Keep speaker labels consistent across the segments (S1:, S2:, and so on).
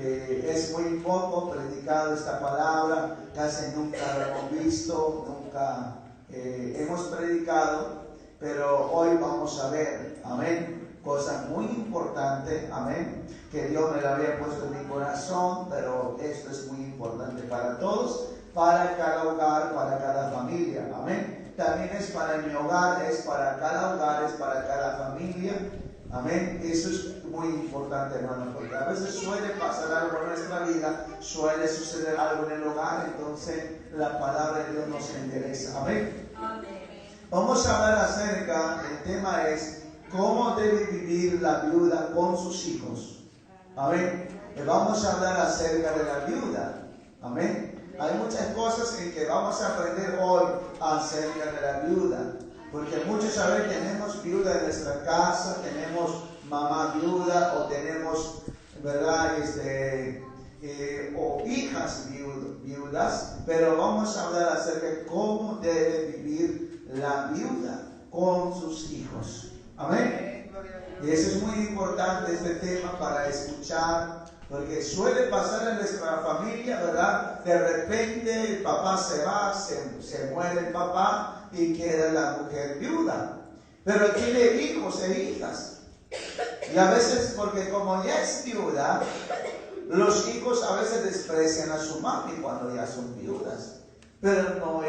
S1: es muy poco predicado esta palabra, casi nunca lo hemos visto, nunca hemos predicado, pero hoy vamos a ver, amén, cosa muy importante, amén, que Dios me la había puesto en mi corazón, pero esto es muy importante para todos, para cada hogar, para cada familia, amén. También es para mi hogar, es para cada hogar, es para cada familia, amén. Eso es muy importante, hermano, porque a veces suele pasar algo en nuestra vida, suele suceder algo en el hogar, entonces la palabra de Dios nos endereza, amén. Vamos a hablar acerca, el tema es cómo debe vivir la viuda con sus hijos, amén. Vamos a hablar acerca de la viuda, amén. Hay muchas cosas en que vamos a aprender hoy acerca de la viuda, porque muchos a veces tenemos viuda en nuestra casa, tenemos mamá viuda o tenemos, ¿verdad? O hijas viudas, pero vamos a hablar acerca de cómo debe vivir la viuda con sus hijos. Amén. Y eso es muy importante, este tema, para escuchar, porque suele pasar en nuestra familia, ¿verdad? De repente el papá se va, se muere el papá y queda la mujer viuda, pero tiene hijos e hijas. Y a veces, porque como ya es viuda, los hijos a veces desprecian a su mami cuando ya son viudas. Pero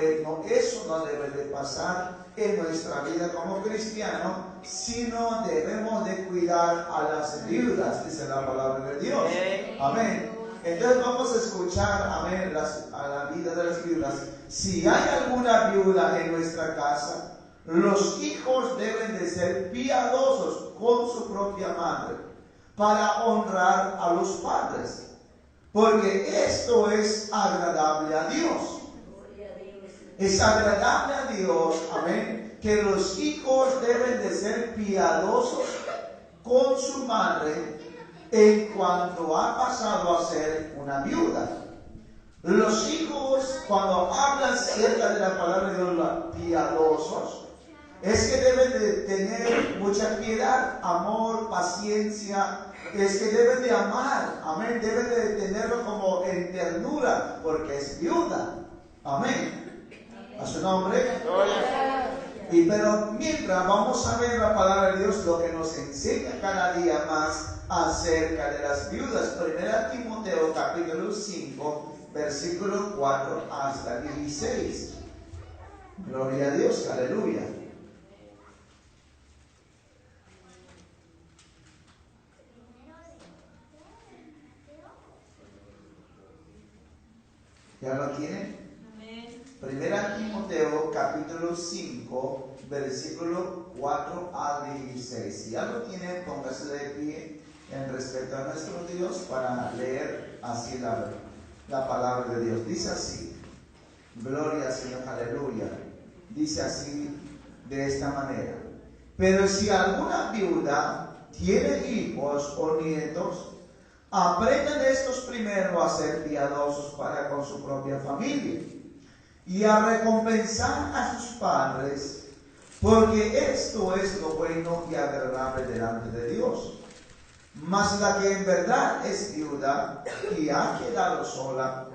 S1: eso no debe de pasar en nuestra vida como cristianos, sino debemos de cuidar a las viudas, dice la palabra de Dios. Amén. Entonces vamos a escuchar, amén, a la vida de las viudas. Si hay alguna viuda en nuestra casa, los hijos deben de ser piadosos con su propia madre para honrar a los padres, porque esto es agradable a Dios. Es agradable a Dios, amén, que los hijos deben de ser piadosos con su madre en cuanto ha pasado a ser una viuda. Los hijos, cuando hablan acerca de la palabra de Dios, piadosos, es que deben de tener mucha piedad, amor, paciencia, es que deben de amar, amén, deben de tenerlo como en ternura, porque es viuda, amén. A su nombre. Pero mientras vamos a ver la palabra de Dios, lo que nos enseña cada día más acerca de las viudas. 1 Timoteo capítulo 5, versículo 4 hasta 16. Gloria a Dios, aleluya. ¿Ya lo tienen? 1 Timoteo capítulo 5, versículo 4 al 16. Si ya lo tienen, póngase de pie en respeto a nuestro Dios para leer así la palabra de Dios. Dice así, gloria al Señor, aleluya. Dice así, de esta manera: pero si alguna viuda tiene hijos o nietos, aprendan estos primero a ser piadosos para con su propia familia y a recompensar a sus padres, porque esto es lo bueno y agradable delante de Dios. Mas la que en verdad es viuda y ha quedado sola,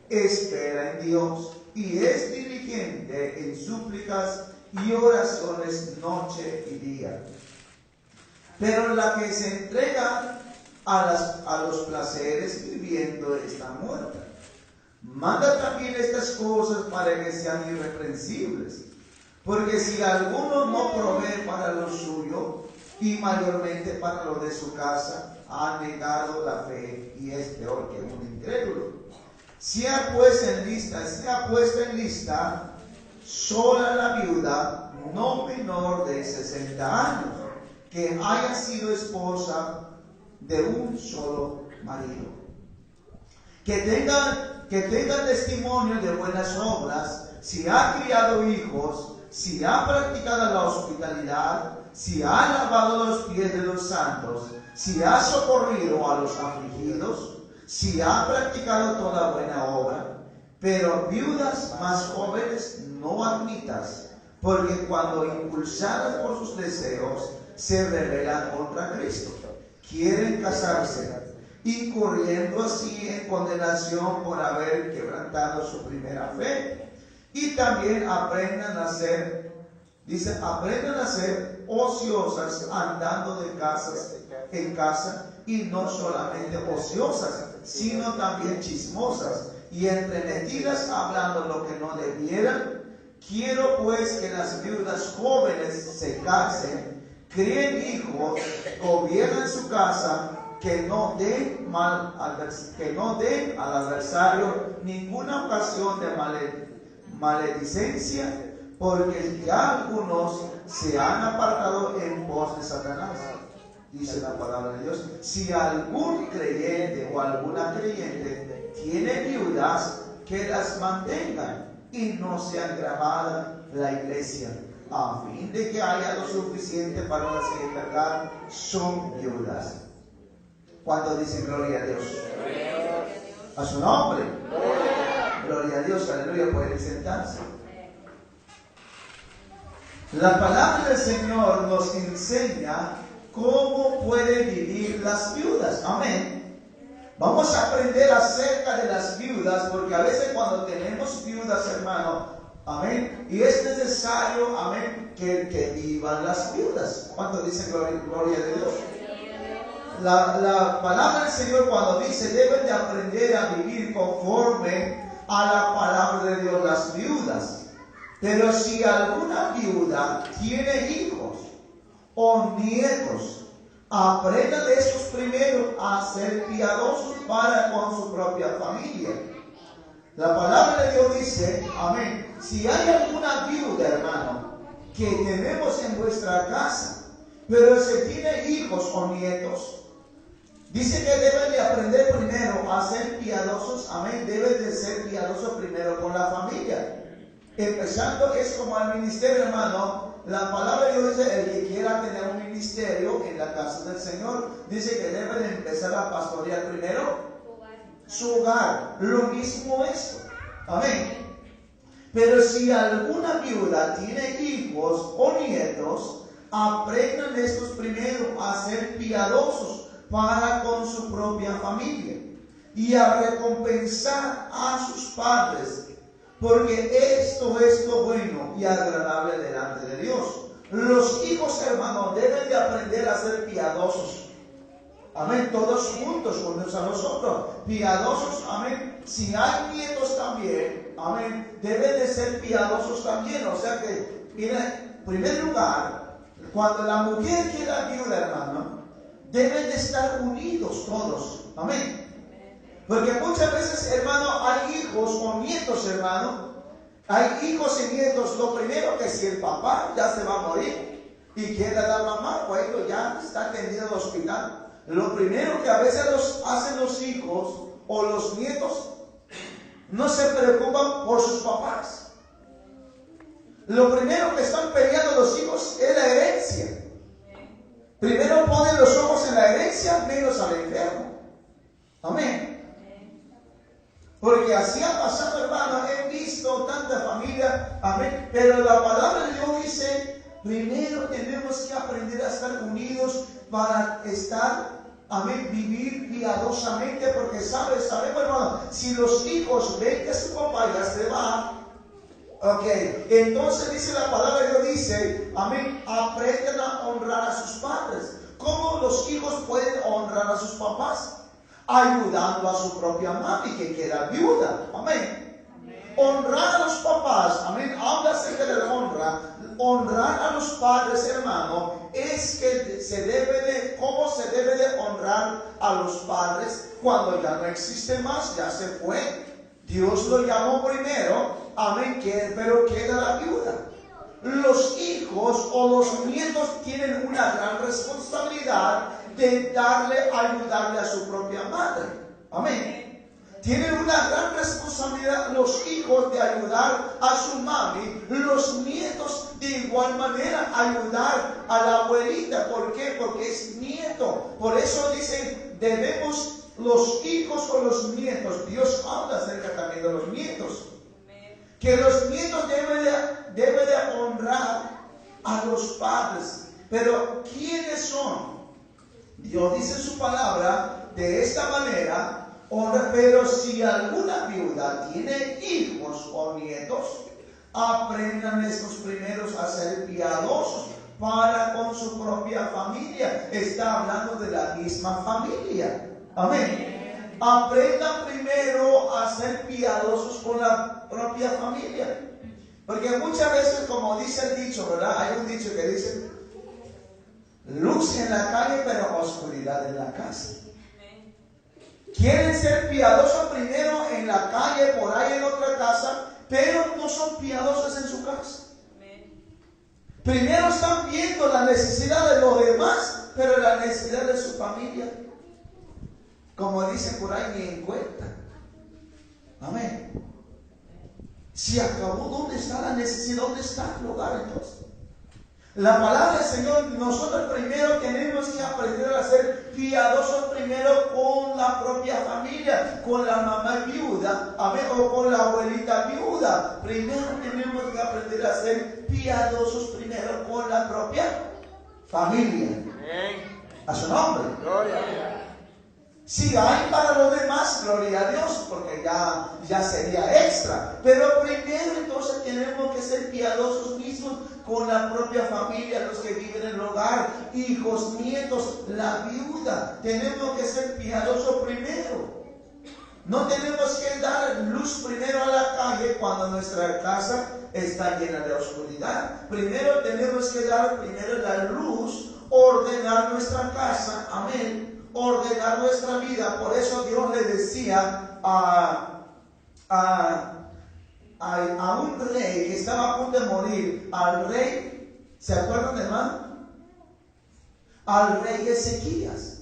S1: espera en Dios y es diligente en súplicas y oraciones noche y día. Pero la que se entrega a los placeres viviendo está muerta. Manda también estas cosas para que sean irreprensibles, porque si alguno no provee para lo suyo y mayormente para lo de su casa, ha negado la fe y es peor que un incrédulo. Sea puesta en lista sola la viuda no menor de 60 años, que haya sido esposa de un solo marido, que tenga testimonio de buenas obras, si ha criado hijos, si ha practicado la hospitalidad, si ha lavado los pies de los santos, si ha socorrido a los afligidos, si ha practicado toda buena obra. Pero viudas más jóvenes no admitas, porque cuando impulsadas por sus deseos se rebelan contra Cristo, quieren casarse incurriendo así en condenación por haber quebrantado su primera fe. Y también aprendan a ser ociosas, andando de casas en casa, y no solamente ociosas, sino también chismosas y entremetidas, hablando lo que no debieran. Quiero pues que las viudas jóvenes se casen, críen hijos, gobiernen su casa, que no den al adversario ninguna ocasión de maledicencia, porque ya algunos se han apartado en pos de Satanás. Dice la palabra de Dios: si algún creyente o alguna creyente tiene viudas, que las mantengan y no sean grabadas la iglesia, a fin de que haya lo suficiente para las que en verdad son viudas. ¿Cuánto dicen gloria a Dios? A su nombre. Gloria a Dios, aleluya. Pueden sentarse. La palabra del Señor nos enseña cómo pueden vivir las viudas. Amén. Vamos a aprender acerca de las viudas, porque a veces cuando tenemos viudas, hermano, amén, y es necesario, amén, que vivan las viudas. ¿Cuánto dicen gloria a Dios? La palabra del Señor, cuando dice deben de aprender a vivir conforme a la palabra de Dios, las viudas. Pero si alguna viuda tiene hijos o nietos, aprendan de estos primero a ser piadosos para con su propia familia. La palabra de Dios dice, amén, si hay alguna viuda, hermano, que tenemos en vuestra casa, pero si tiene hijos o nietos, dice que deben de aprender primero a ser piadosos, amén, deben de ser piadosos primero con la familia. Empezando es como al ministerio, hermano. La palabra de Dios dice, el que quiera tener un ministerio en la casa del Señor, dice que debe de empezar a pastorear primero su hogar. Lo mismo esto. Amén. Pero si alguna viuda tiene hijos o nietos, aprendan estos primero a ser piadosos para con su propia familia y a recompensar a sus padres, porque esto es lo bueno y agradable delante de Dios. Los hijos, hermanos, deben de aprender a ser piadosos. Amén. Todos juntos, unos a los otros. Piadosos, amén. Si hay nietos también, amén, deben de ser piadosos también. O sea que, mira, en primer lugar, cuando la mujer queda viuda, hermano, deben de estar unidos todos. Amén. Porque muchas veces, hermano, hay hijos o nietos, hermano. Hay hijos y nietos. Lo primero que si el papá ya se va a morir y queda la mamá, bueno, ya está atendido al hospital. Lo primero que a veces hacen los hijos o los nietos, no se preocupan por sus papás. Lo primero que están peleando los hijos es la herencia. Primero ponen los ojos en la herencia, menos al enfermo. Amén. Porque así ha pasado, hermano. He visto tanta familia, amén. Pero la palabra de Dios dice, primero tenemos que aprender a estar unidos para estar, amén, vivir piadosamente. Porque sabemos, hermano, si los hijos ven que su papá ya se va, ok, entonces dice la palabra de Dios, dice, amén, aprendan a honrar a sus padres. ¿Cómo los hijos pueden honrar a sus papás? Ayudando a su propia mami que queda viuda. Amén. Honrar a los papás. Amén. Habla acerca de la honra. Honrar a los padres, hermano, es que ¿cómo se debe de honrar a los padres cuando ya no existe más? Ya se fue. Dios lo llamó primero. Amén. Pero queda la viuda. Los hijos o los nietos tienen una gran responsabilidad de ayudarle a su propia madre. Amén. Tienen una gran responsabilidad los hijos de ayudar a su mami, los nietos de igual manera ayudar a la abuelita. ¿Por qué? Porque es nieto. Por eso dicen, debemos los hijos o los nietos. Dios habla acerca también de los nietos. Que los nietos deben de honrar a los padres. Pero ¿quiénes son? Dios dice en su palabra, de esta manera, honra. Pero si alguna viuda tiene hijos o nietos, aprendan estos primeros a ser piadosos para con su propia familia. Está hablando de la misma familia. Amén. Aprendan primero a ser piadosos con la propia familia. Porque muchas veces, como dice el dicho, ¿verdad? Hay un dicho que dice: luz en la calle, pero oscuridad en la casa. Quieren ser piadosos primero en la calle, por ahí en otra casa, pero no son piadosos en su casa. Primero están viendo la necesidad de los demás, pero la necesidad de su familia, como dicen por ahí, ni en cuenta. Amén. Si acabó, ¿dónde está la necesidad? ¿Dónde está el hogar entonces? La palabra del Señor, nosotros primero tenemos que aprender a ser piadosos primero con la propia familia, con la mamá viuda, amén, o con la abuelita viuda. Primero tenemos que aprender a ser piadosos primero con la propia familia. A su nombre. Gloria a Dios. Si hay para los demás, gloria a Dios, porque ya sería extra. Pero primero entonces tenemos que ser piadosos mismos con la propia familia, los que viven en el hogar, hijos, nietos, la viuda. Tenemos que ser piadosos primero. No tenemos que dar luz primero a la calle cuando nuestra casa está llena de oscuridad. Primero tenemos que dar primero la luz, ordenar nuestra casa, amén, ordenar nuestra vida. Por eso Dios le decía a un rey que estaba a punto de morir, al rey, ¿se acuerdan, hermano? Al rey Ezequías.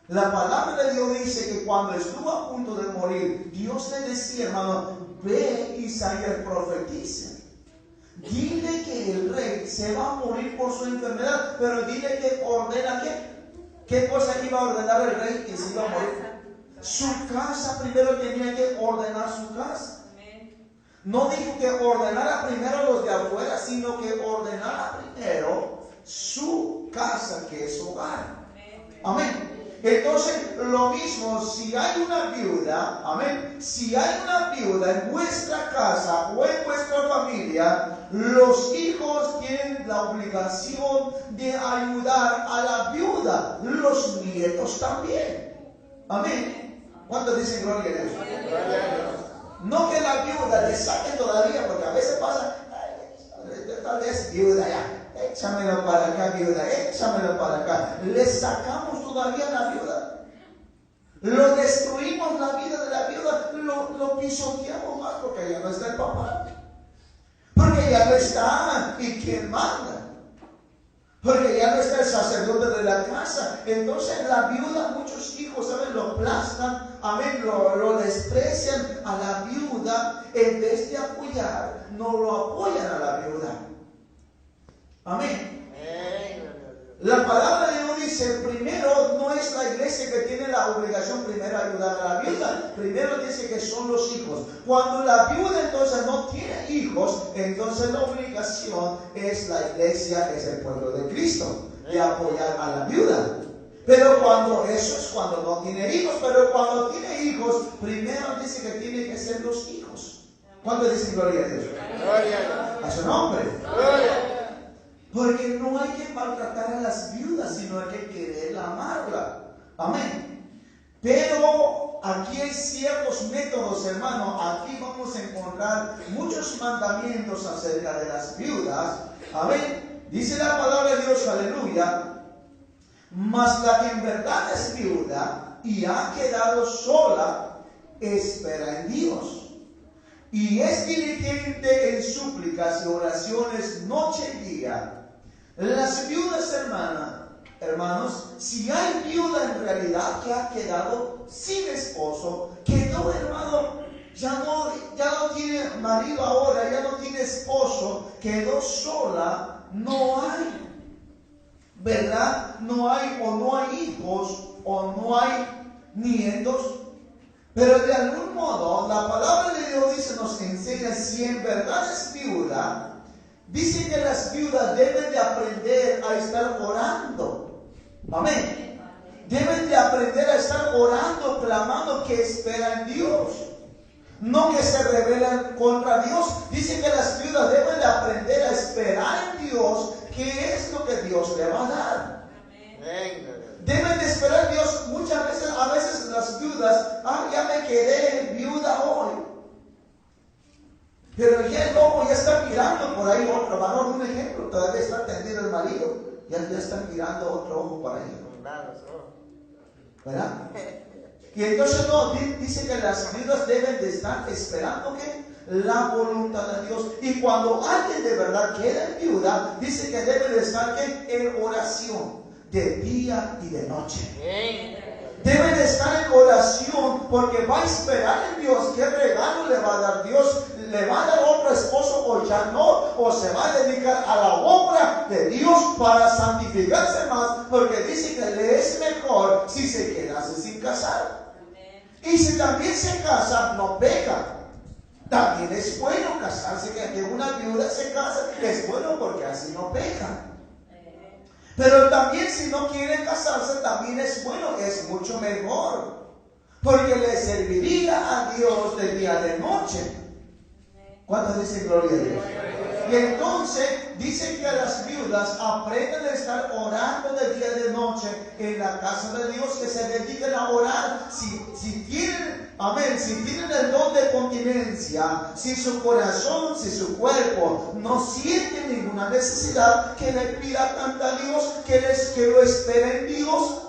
S1: La palabra de Dios dice que cuando estuvo a punto de morir, Dios le decía, hermano, ve, Isaías, profetiza. Dile que el rey se va a morir por su enfermedad, pero dile que ordena ¿qué cosa iba a ordenar el rey que se iba a morir? Su casa. Primero tenía que ordenar su casa. No dijo que ordenara primero los de afuera, sino que ordenara primero su casa, que es su hogar. Amén. Entonces, lo mismo, si hay una viuda, amén, si hay una viuda en vuestra casa o en vuestra familia, los hijos tienen la obligación de ayudar a la viuda, los nietos también. Amén. ¿Cuántos dicen gloria a Dios? No que la viuda le saque todavía, porque a veces pasa, tal vez viuda ya. Échamelo para acá, viuda, échamelo para acá. Le sacamos todavía la viuda. Lo destruimos la vida de la viuda, lo pisoteamos más porque ya no está el papá. Porque ya no está, ¿y quién manda? Porque ya no está el sacerdote de la casa. Entonces la viuda, muchos hijos, ¿saben? Lo aplastan, amén, lo desprecian a la viuda. En vez de apoyar, no lo apoyan a la viuda. Amén. La palabra de Dios dice, primero no es la iglesia que tiene la obligación primero de ayudar a la viuda. Primero dice que son los hijos. Cuando la viuda entonces no tiene hijos, entonces la obligación es la iglesia, es el pueblo de Cristo, de apoyar a la viuda. Pero cuando eso es cuando no tiene hijos, pero cuando tiene hijos, primero dice que tiene que ser los hijos. ¿Cuánto dicen gloria a Dios? Gloria a su nombre. Gloria. Porque no hay que maltratar a las viudas, sino hay que querer amarla. Amén. Pero aquí hay ciertos métodos, hermano. Aquí vamos a encontrar muchos mandamientos acerca de las viudas. Amén. Dice la palabra de Dios, aleluya. Mas la que en verdad es viuda y ha quedado sola, espera en Dios. Y es diligente en súplicas y oraciones noche y día. Las viudas, hermanos, si hay viuda en realidad que ha quedado sin esposo, quedó, hermano, ya no tiene marido ahora, ya no tiene esposo, quedó sola, no hay, ¿verdad? No hay hijos o no hay nietos. Pero de algún modo, la palabra de Dios dice, nos enseña, si en verdad es viuda, dice que las viudas deben de aprender a estar orando. Amén. deben de aprender a estar orando, clamando, que esperan en Dios. No que se rebelan contra Dios. Dice que las viudas deben de aprender a esperar en Dios, que es lo que Dios le va a dar. Deben de esperar en Dios. Muchas veces, a veces las viudas, ya me quedé viuda hoy. Pero ya el ojo ya está mirando por ahí otro varón, un ejemplo, todavía está tendido el marido, ya está mirando otro ojo por ahí. ¿Verdad? Y entonces no, dice que las viudas deben de estar esperando que la voluntad de Dios. Y cuando alguien de verdad queda en viuda, dice que debe de estar en oración, de día y de noche. Debe de estar en oración, porque va a esperar en Dios qué regalo le va a dar Dios. Le va a dar otro esposo o ya no, o se va a dedicar a la obra de Dios para santificarse más, porque dice que le es mejor si se quedase sin casar. Y si también se casa, no peca. También es bueno casarse, que una viuda se casa, es bueno porque así no peca. Pero también si no quiere casarse, también es bueno, es mucho mejor, porque le serviría a Dios de día y de noche. ¿Cuántos dicen gloria a Dios? Y entonces dice que las viudas aprenden a estar orando de día y de noche en la casa de Dios, que se dediquen a orar. Si tienen, amén, si tienen el don de continencia, si su corazón, si su cuerpo no siente ninguna necesidad, que le pida tanto a Dios, que lo espere en Dios,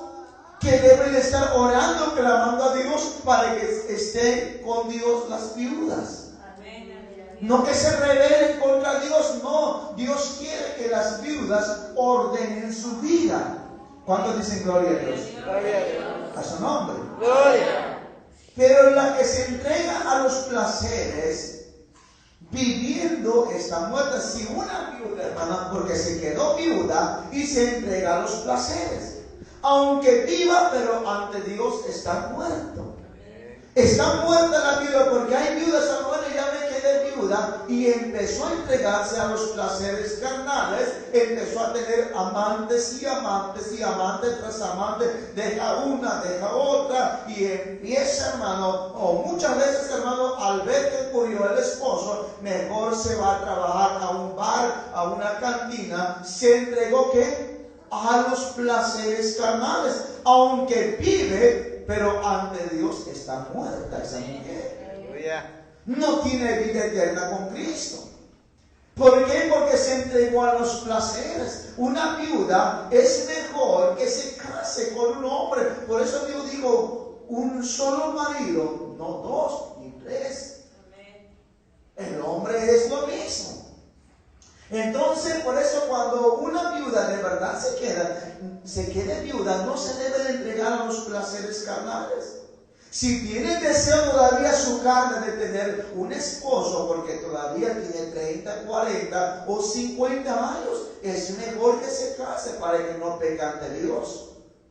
S1: que deben estar orando, clamando a Dios para que estén con Dios las viudas. No que se rebelen contra Dios, no. Dios quiere que las viudas ordenen su vida. ¿Cuántos dicen gloria a Dios? Gloria a Dios. A su nombre. Gloria. Pero la que se entrega a los placeres, viviendo, está muerta. Si una viuda, hermana, porque se quedó viuda y se entrega a los placeres, aunque viva, pero ante Dios está muerto. Está muerta la viuda, porque hay viudas, bueno, ya me quedé viuda, y empezó a entregarse a los placeres carnales, empezó a tener amantes y amantes y amantes tras amantes, deja una, deja otra, y empieza, hermano, o muchas veces, hermano, al ver que murió el esposo, mejor se va a trabajar a un bar, a una cantina, se entregó ¿qué? A los placeres carnales, aunque vive, pero ante Dios está muerta esa mujer. No tiene vida eterna con Cristo. ¿Por qué? Porque se entregó a los placeres. Una viuda es mejor que se case con un hombre. Por eso Dios dijo, un solo marido, no dos ni tres. El hombre es lo mismo. Entonces, por eso cuando una viuda de verdad se quede viuda, no se debe de entregar a los placeres carnales. Si tiene deseo todavía su carne de tener un esposo, porque todavía tiene 30, 40 o 50 años, es mejor que se case para que no peque ante Dios.